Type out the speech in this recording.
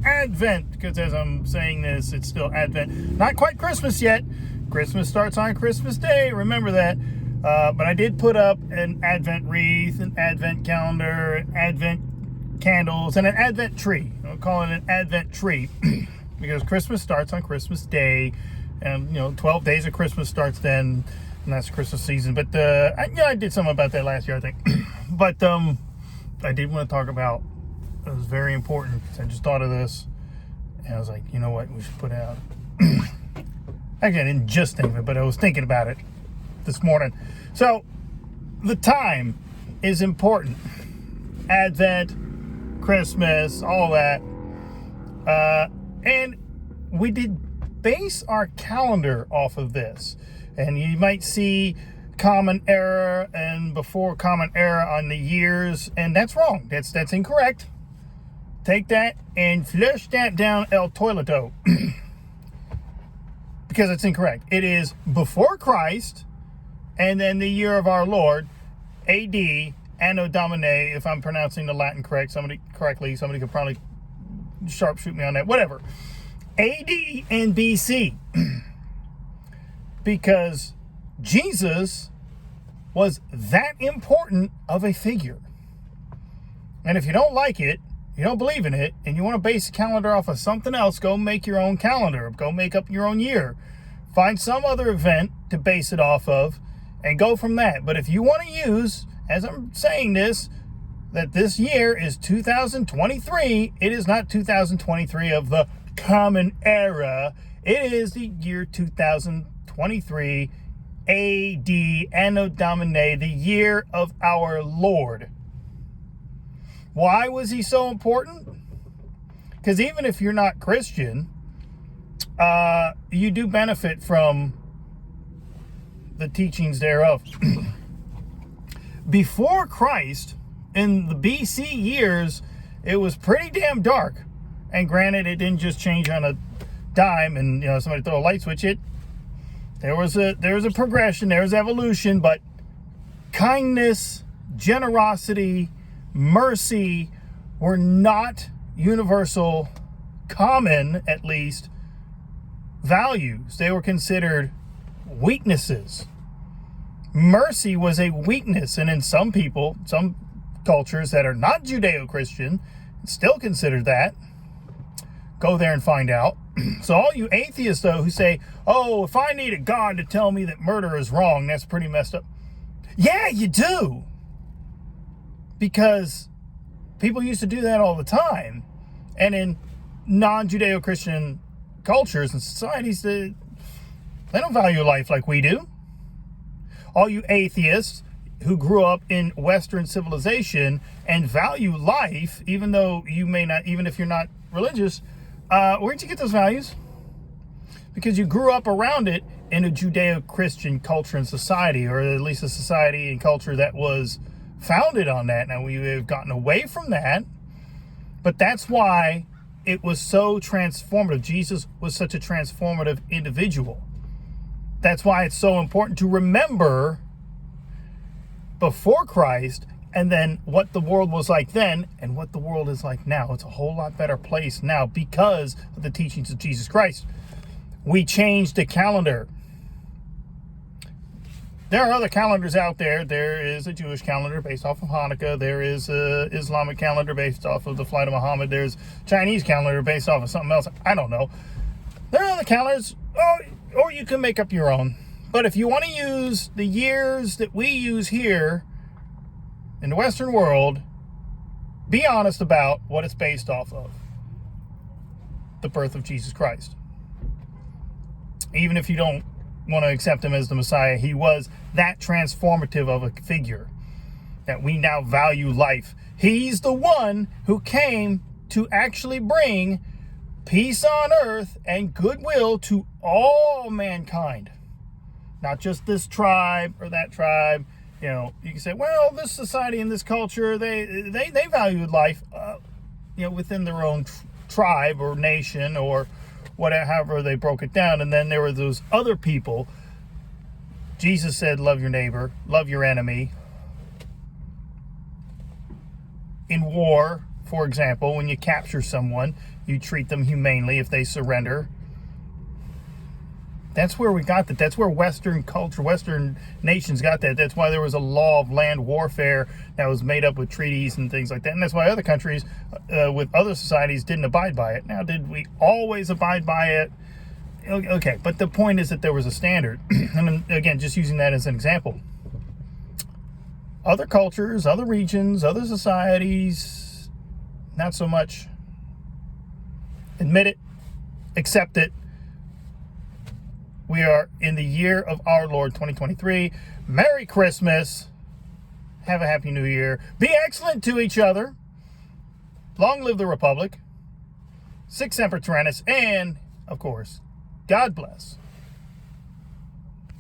Advent, because as I'm saying this, it's still Advent. Not quite Christmas yet. Christmas starts on Christmas Day. Remember that. But I did put up an Advent wreath, an Advent calendar, an Advent candles, and an Advent tree. I'll call it an Advent tree because Christmas starts on Christmas Day, and 12 days of Christmas starts then, and that's Christmas season. But I did something about that last year, I think. But I did want to talk about, it was very important because I just thought of this, and I was like, you know what, we should put out. Actually, I didn't just think of it, but I was thinking about it this morning. So the time is important. Advent, Christmas, all that. And we did base our calendar off of this. And you might see Common Era and before Common Era on the years, and that's wrong. That's incorrect. Take that and flush that down el toileto. Because it's incorrect. It is before Christ, and then the year of our Lord, AD, Anno Domini, if I'm pronouncing the Latin correctly, somebody could probably sharpshoot me on that, whatever. AD and BC. Because Jesus was that important of a figure. And if you don't like it, you don't believe in it, and you want to base a calendar off of something else, go make your own calendar. Go make up your own year. Find some other event to base it off of, and go from that. But if you want to use, as I'm saying this, that this year is 2023, it is not 2023 of the Common Era. It is the year 2023 AD, Anno Domini, the year of our Lord. Why was he so important? Because even if you're not Christian, you do benefit from the teachings thereof. Before Christ, in the BC years, it was pretty damn dark. And granted, it didn't just change on a dime and somebody throw a light switch. There was a progression, there was evolution, but kindness, generosity, mercy were not universal, common at least, values. They were considered weaknesses. Mercy was a weakness, and in some people, some cultures that are not Judeo-Christian, still consider that. Go there and find out. So all you atheists, though, who say, oh, if I need a God to tell me that murder is wrong, that's pretty messed up. Yeah, you do. Because people used to do that all the time. And in non-Judeo-Christian cultures and societies, they don't value life like we do. All you atheists who grew up in Western civilization and value life, even though you may not, even if you're not religious, where'd you get those values? Because you grew up around it in a Judeo-Christian culture and society, or at least a society and culture that was founded on that. Now, we have gotten away from that, but that's why it was so transformative. Jesus was such a transformative individual. That's why it's so important to remember before Christ, and then what the world was like then and what the world is like now. It's a whole lot better place now because of the teachings of Jesus Christ. We changed the calendar. There are other calendars out there. There is a Jewish calendar based off of Hanukkah. There is an Islamic calendar based off of the flight of Muhammad. There's a Chinese calendar based off of something else. I don't know. There are other calendars, or you can make up your own. But if you want to use the years that we use here in the Western world, be honest about what it's based off of. The birth of Jesus Christ. Even if you don't want to accept him as the Messiah, he was that transformative of a figure that we now value life. He's the one who came to actually bring peace on earth and goodwill to all mankind. Not just this tribe or that tribe. You can say, well, this society and this culture, they valued life, within their own tribe or nation or whatever, however they broke it down. And then there were those other people. Jesus said, love your neighbor, love your enemy. In war, For example, when you capture someone, you treat them humanely if they surrender. That's where we got that. That's where Western culture, Western nations got that. That's why there was a law of land warfare that was made up with treaties and things like that. And that's why other countries with other societies didn't abide by it. Now, did we always abide by it? Okay, but the point is that there was a standard. And again, just using that as an example. Other cultures, other regions, other societies, not so much. Admit it, accept it. We are in the year of our Lord 2023. Merry Christmas. Have a happy new year. Be excellent to each other. Long live the Republic. Sic Semper Tyrannis. And, of course, God bless.